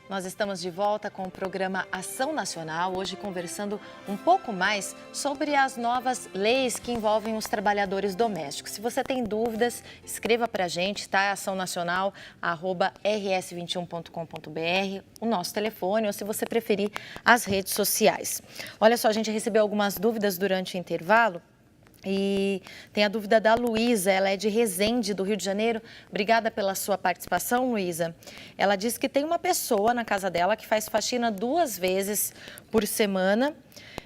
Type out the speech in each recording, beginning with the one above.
Nós estamos de volta com o programa Ação Nacional, hoje conversando um pouco mais sobre as novas leis que envolvem os trabalhadores domésticos. Se você tem dúvidas, escreva para a gente, tá? açãonacional@rs21.com.br, o nosso telefone, ou se você preferir, as redes sociais. Olha só, a gente recebeu algumas dúvidas durante o intervalo. E tem a dúvida da Luísa, ela é de Resende, do Rio de Janeiro. Obrigada pela sua participação, Luísa. Ela diz que tem uma pessoa na casa dela que faz faxina 2 vezes por semana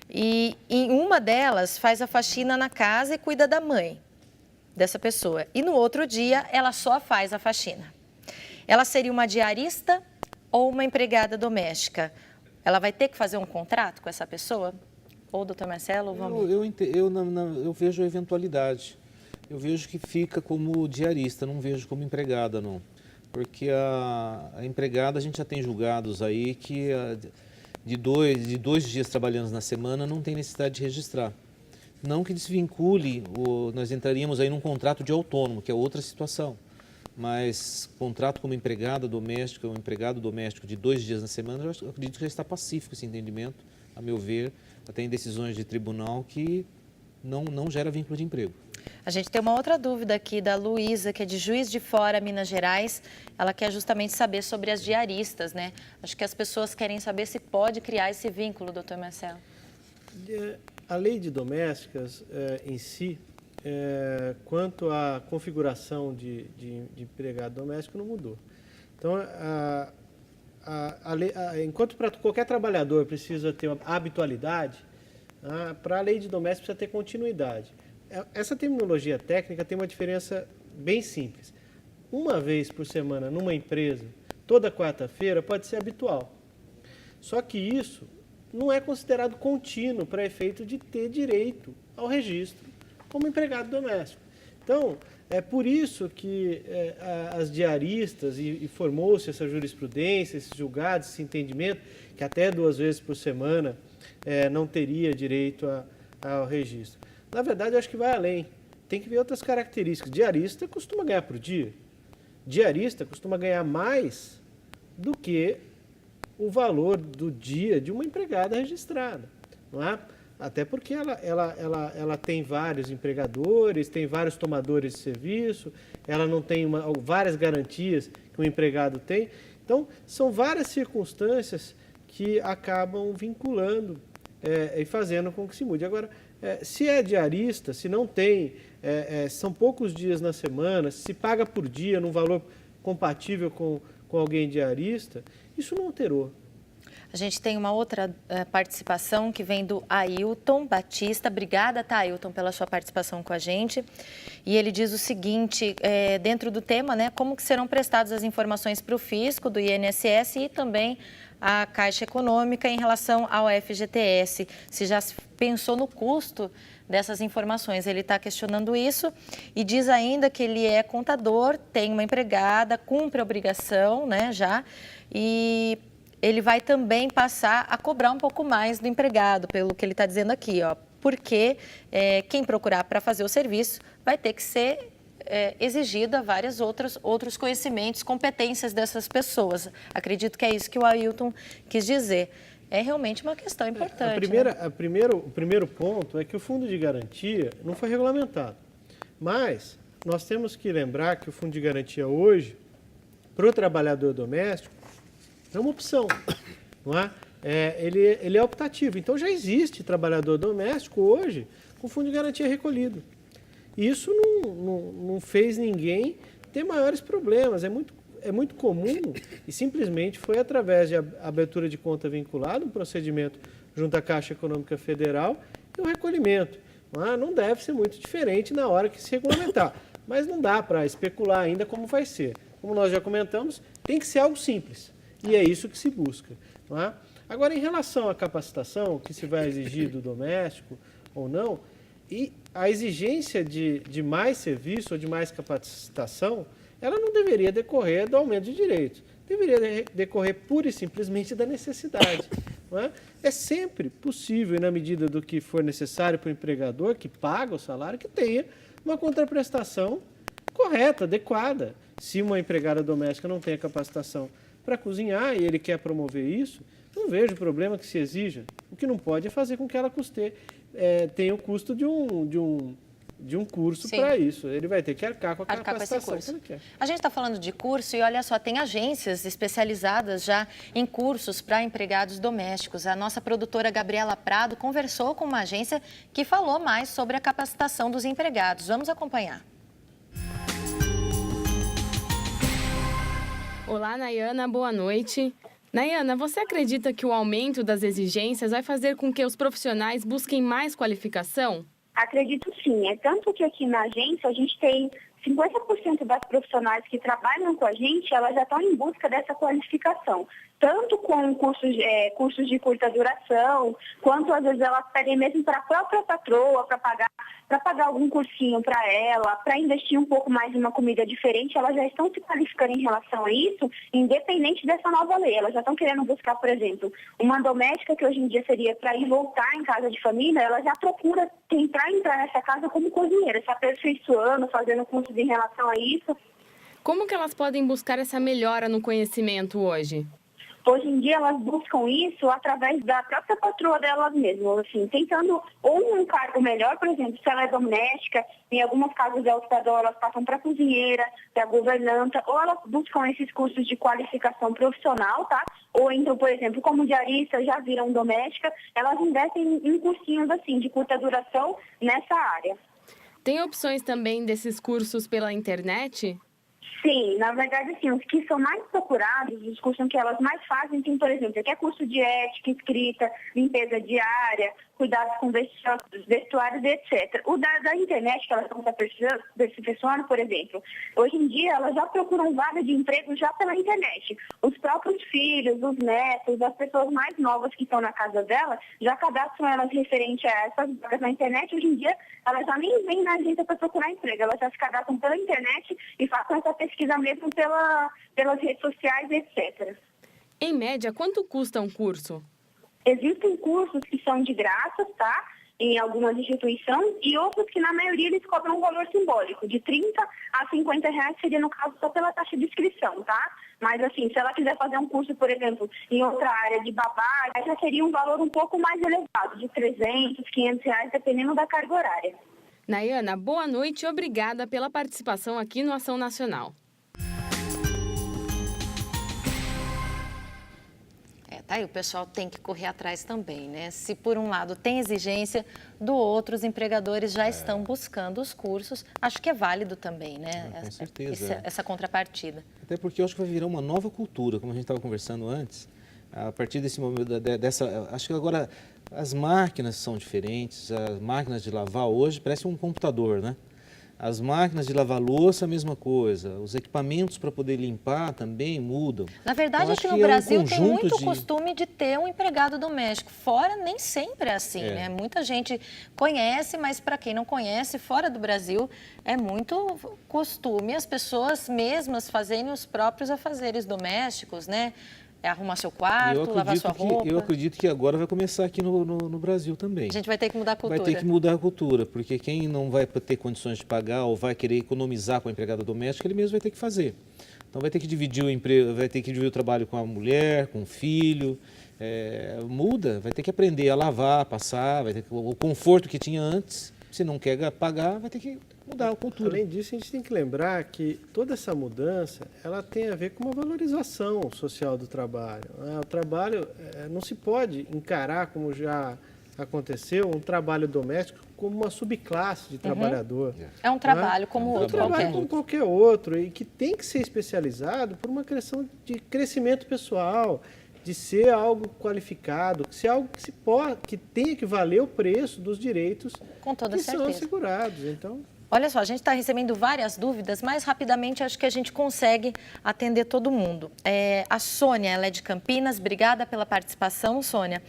e em uma delas faz a faxina na casa e cuida da mãe dessa pessoa. E no outro dia ela só faz a faxina. Ela seria uma diarista ou uma empregada doméstica? Ela vai ter que fazer um contrato com essa pessoa? Ou, doutor Marcelo, vamos... Eu vejo a eventualidade. Eu vejo que fica como diarista, não vejo como empregada, não. Porque a empregada, a gente já tem julgados aí que de dois dias trabalhando na semana não tem necessidade de registrar. Não que desvincule, nós entraríamos aí num contrato de autônomo, que é outra situação. Mas contrato como empregada doméstica ou empregado doméstico de 2 dias na semana, eu acredito que já está pacífico esse entendimento, a meu ver. Tem decisões de tribunal que não gera vínculo de emprego. A gente tem uma outra dúvida aqui da Luísa, que é de Juiz de Fora, Minas Gerais. Ela quer justamente saber sobre as diaristas, né? Acho que as pessoas querem saber se pode criar esse vínculo, doutor Marcelo. A lei de domésticas em si, quanto à configuração de empregado doméstico, não mudou. Então, enquanto para qualquer trabalhador precisa ter uma habitualidade, para a lei de domésticos precisa ter continuidade. Essa terminologia técnica tem uma diferença bem simples. Uma vez por semana numa empresa, toda quarta-feira, pode ser habitual. Só que isso não é considerado contínuo para efeito de ter direito ao registro como empregado doméstico. Então, é por isso que as diaristas, e formou-se essa jurisprudência, esses julgados, esse entendimento, que até 2 vezes por semana não teria direito ao registro. Na verdade, eu acho que vai além. Tem que ver outras características. Diarista costuma ganhar por dia. Diarista costuma ganhar mais do que o valor do dia de uma empregada registrada, não é? Até porque ela tem vários empregadores, tem vários tomadores de serviço, ela não tem várias garantias que o empregado tem. Então, são várias circunstâncias que acabam vinculando e fazendo com que se mude. Agora, se é diarista, se não tem, são poucos dias na semana, se paga por dia num valor compatível com alguém diarista, isso não alterou. A gente tem uma outra participação que vem do Ailton Batista. Obrigada, tá, Ailton, pela sua participação com a gente. E ele diz o seguinte, dentro do tema, né, como que serão prestadas as informações para o fisco do INSS e também a Caixa Econômica em relação ao FGTS. Se já pensou no custo dessas informações. Ele está questionando isso e diz ainda que ele é contador, tem uma empregada, cumpre a obrigação, né, já, e ele vai também passar a cobrar um pouco mais do empregado, pelo que ele está dizendo aqui, ó, porque quem procurar para fazer o serviço vai ter que ser exigida vários outros conhecimentos, competências dessas pessoas. Acredito que é isso que o Ailton quis dizer. É realmente uma questão importante. O primeiro ponto é que o fundo de garantia não foi regulamentado. Mas nós temos que lembrar que o fundo de garantia hoje, para o trabalhador doméstico, é uma opção, não é? Ele é optativo. Então, já existe trabalhador doméstico hoje com fundo de garantia recolhido. Isso não fez ninguém ter maiores problemas. É muito comum e simplesmente foi através de abertura de conta vinculada, um procedimento junto à Caixa Econômica Federal e o recolhimento. Não deve ser muito diferente na hora que se regulamentar. Mas não dá para especular ainda como vai ser. Como nós já comentamos, tem que ser algo simples. E é isso que se busca. Não é? Agora, em relação à capacitação, que se vai exigir do doméstico ou não, e a exigência de mais serviço ou de mais capacitação, ela não deveria decorrer do aumento de direitos. Deveria decorrer pura e simplesmente da necessidade. Não é? É sempre possível, e na medida do que for necessário para o empregador, que paga o salário, que tenha uma contraprestação correta, adequada. Se uma empregada doméstica não tem a capacitação para cozinhar e ele quer promover isso, não vejo problema que se exija. O que não pode é fazer com que ela tenha o custo de um curso para isso. Ele vai ter que arcar com a capacitação que ele quer. A gente está falando de curso e olha só, tem agências especializadas já em cursos para empregados domésticos. A nossa produtora Gabriela Prado conversou com uma agência que falou mais sobre a capacitação dos empregados. Vamos acompanhar. Olá, Nayana, boa noite. Nayana, você acredita que o aumento das exigências vai fazer com que os profissionais busquem mais qualificação? Acredito sim. É tanto que aqui na agência a gente tem 50% das profissionais que trabalham com a gente, elas já estão em busca dessa qualificação. Tanto com cursos de curta duração, quanto às vezes elas pedem mesmo para a própria patroa, para pagar algum cursinho para ela, para investir um pouco mais em uma comida diferente. Elas já estão se qualificando em relação a isso, independente dessa nova lei. Elas já estão querendo buscar, por exemplo, uma doméstica que hoje em dia seria para ir voltar em casa de família, ela já procura tentar entrar nessa casa como cozinheira, se aperfeiçoando, fazendo cursos em relação a isso. Como que elas podem buscar essa melhora no conhecimento hoje? Hoje em dia elas buscam isso através da própria patroa delas mesmas, assim, tentando ou um cargo melhor, por exemplo, se ela é doméstica, em algumas casas de hospedador elas passam para cozinheira, para governanta, ou elas buscam esses cursos de qualificação profissional, tá? Ou entram, por exemplo, como diarista, já viram doméstica, elas investem em cursinhos assim, de curta duração nessa área. Tem opções também desses cursos pela internet? Sim, na verdade, sim, os que são mais procurados, os cursos que elas mais fazem, tem, por exemplo, aqui é curso de ética, escrita, limpeza diária, cuidados com vestuários, etc. O da internet, que elas estão se aperfeiçoando, por exemplo, hoje em dia elas já procuram vaga de emprego já pela internet. Os próprios filhos, os netos, as pessoas mais novas que estão na casa dela, já cadastram elas referente a essas vagas na internet. Hoje em dia, elas já nem vêm na agência para procurar emprego, elas já se cadastram pela internet e fazem essa pesquisa mesmo pelas redes sociais, etc. Em média, quanto custa um curso? Existem cursos que são de graça, tá? Em algumas instituições, e outros que, na maioria, eles cobram um valor simbólico, de 30 a 50 reais, seria, no caso, só pela taxa de inscrição, tá? Mas, assim, se ela quiser fazer um curso, por exemplo, em outra área de babá, já seria um valor um pouco mais elevado, de 300, 500 reais, dependendo da carga horária. Nayana, boa noite e obrigada pela participação aqui no Ação Nacional. Tá aí, o pessoal tem que correr atrás também, né? Se por um lado tem exigência, do outro os empregadores já estão buscando os cursos. Acho que é válido também, né? Com certeza. Essa contrapartida. Até porque eu acho que vai virar uma nova cultura, como a gente estava conversando antes. A partir desse momento, acho que agora as máquinas são diferentes, as máquinas de lavar hoje parecem um computador, né? As máquinas de lavar louça, a mesma coisa. Os equipamentos para poder limpar também mudam. Na verdade, então, aqui no Brasil tem muito costume de ter um empregado doméstico. Fora, nem sempre é assim, né? Muita gente conhece, mas para quem não conhece, fora do Brasil, é muito costume as pessoas mesmas fazerem os próprios afazeres domésticos, né? Arrumar seu quarto, lavar sua roupa. Eu acredito que agora vai começar aqui no Brasil também. A gente vai ter que mudar a cultura. Vai ter que mudar a cultura, porque quem não vai ter condições de pagar ou vai querer economizar com a empregada doméstica, ele mesmo vai ter que fazer. Então vai ter que dividir o emprego, vai ter que dividir o trabalho com a mulher, com o filho. Muda, vai ter que aprender a lavar, passar, vai ter que, o conforto que tinha antes, se não quer pagar, vai ter que mudar a cultura. Além disso, a gente tem que lembrar que toda essa mudança, ela tem a ver com uma valorização social do trabalho. O trabalho não se pode encarar, como já aconteceu, um trabalho doméstico como uma subclasse de trabalhador. É um trabalho como outro qualquer. Trabalho como qualquer outro e que tem que ser especializado por uma questão de crescimento pessoal, de ser algo qualificado, de ser algo que tenha que valer o preço dos direitos com toda que certeza. são assegurados. Então, olha só, a gente está recebendo várias dúvidas, mas rapidamente acho que a gente consegue atender todo mundo. A Sônia, ela é de Campinas, obrigada pela participação, Sônia.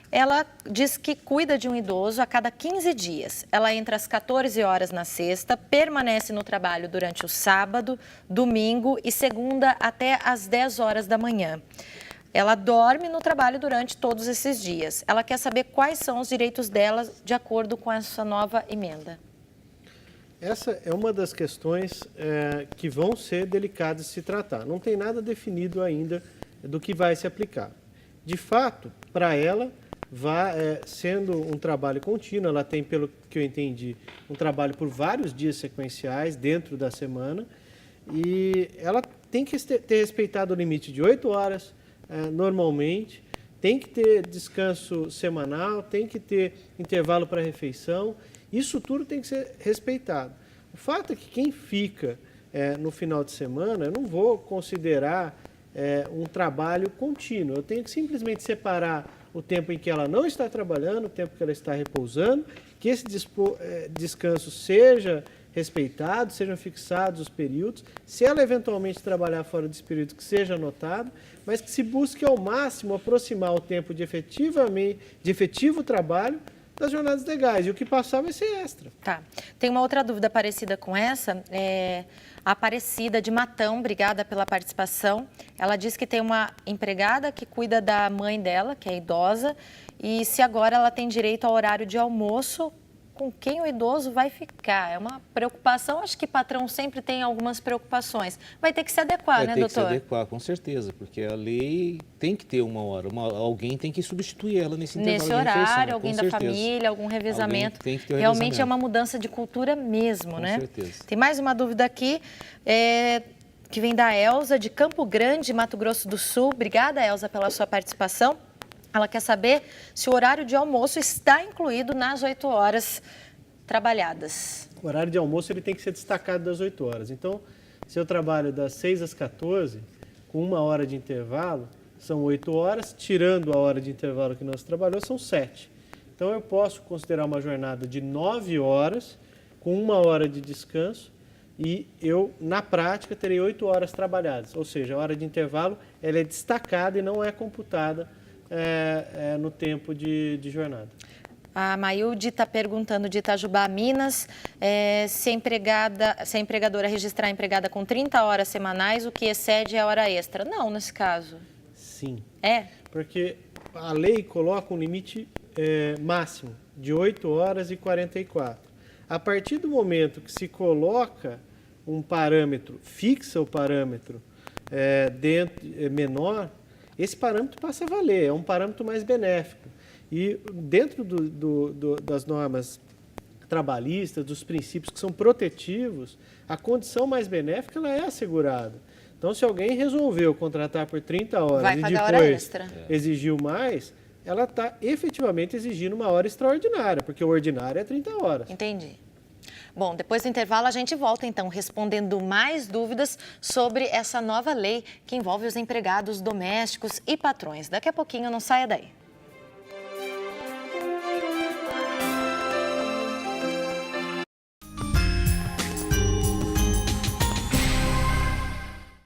Ela diz que cuida de um idoso a cada 15 dias. Ela entra às 14 horas na sexta, permanece no trabalho durante o sábado, domingo e segunda até às 10 horas da manhã. Ela dorme no trabalho durante todos esses dias. Ela quer saber quais são os direitos dela de acordo com essa nova emenda. Essa é uma das questões que vão ser delicadas de se tratar. Não tem nada definido ainda do que vai se aplicar. De fato, para ela, sendo um trabalho contínuo, ela tem, pelo que eu entendi, um trabalho por vários dias sequenciais dentro da semana, e ela tem que ter respeitado o limite de 8 horas, normalmente, tem que ter descanso semanal, tem que ter intervalo para refeição, isso tudo tem que ser respeitado. O fato é que quem fica no final de semana, eu não vou considerar um trabalho contínuo, eu tenho que simplesmente separar o tempo em que ela não está trabalhando, o tempo que ela está repousando, que esse descanso seja respeitado, sejam fixados os períodos. Se ela eventualmente trabalhar fora desse período, que seja anotado, mas que se busque ao máximo aproximar o tempo de efetivo trabalho das jornadas legais. E o que passar vai ser extra. Tá. Tem uma outra dúvida parecida com essa. A Aparecida de Matão, obrigada pela participação. Ela diz que tem uma empregada que cuida da mãe dela, que é idosa, e se agora ela tem direito ao horário de almoço, com quem o idoso vai ficar? É uma preocupação, acho que patrão sempre tem algumas preocupações. Vai ter que se adequar, né, doutor? Vai ter que se adequar, com certeza, porque a lei tem que ter uma hora, alguém tem que substituir ela nesse intervalo Nesse de refeição, horário, alguém da certeza. família, algum revezamento. Tem que ter um Realmente revezamento. é uma mudança de cultura mesmo, né? Com certeza. Tem mais uma dúvida aqui, que vem da Elza, de Campo Grande, Mato Grosso do Sul. Obrigada, Elza, pela sua participação. Ela quer saber se o horário de almoço está incluído nas 8 horas trabalhadas. O horário de almoço ele tem que ser destacado das 8 horas. Então, se eu trabalho das 6 às 14, com 1 hora de intervalo, são 8 horas, tirando a hora de intervalo que nós trabalhamos, são 7. Então, eu posso considerar uma jornada de 9 horas, com 1 hora de descanso, e eu, na prática, terei 8 horas trabalhadas. Ou seja, a hora de intervalo ela é destacada e não é computada no tempo de jornada. A Mailde está perguntando de Itajubá, Minas, se a empregadora registrar a empregada com 30 horas semanais, o que excede a hora extra. Não, nesse caso. Sim. Porque a lei coloca um limite máximo de 8 horas e 44. A partir do momento que se coloca um parâmetro, fixa o parâmetro menor, esse parâmetro passa a valer, é um parâmetro mais benéfico. E dentro das normas trabalhistas, dos princípios que são protetivos, a condição mais benéfica ela é assegurada. Então, se alguém resolveu contratar por 30 horas e depois exigiu mais, ela está efetivamente exigindo uma hora extraordinária, porque o ordinário é 30 horas. Entendi. Bom, depois do intervalo a gente volta então respondendo mais dúvidas sobre essa nova lei que envolve os empregados domésticos e patrões. Daqui a pouquinho, não saia daí.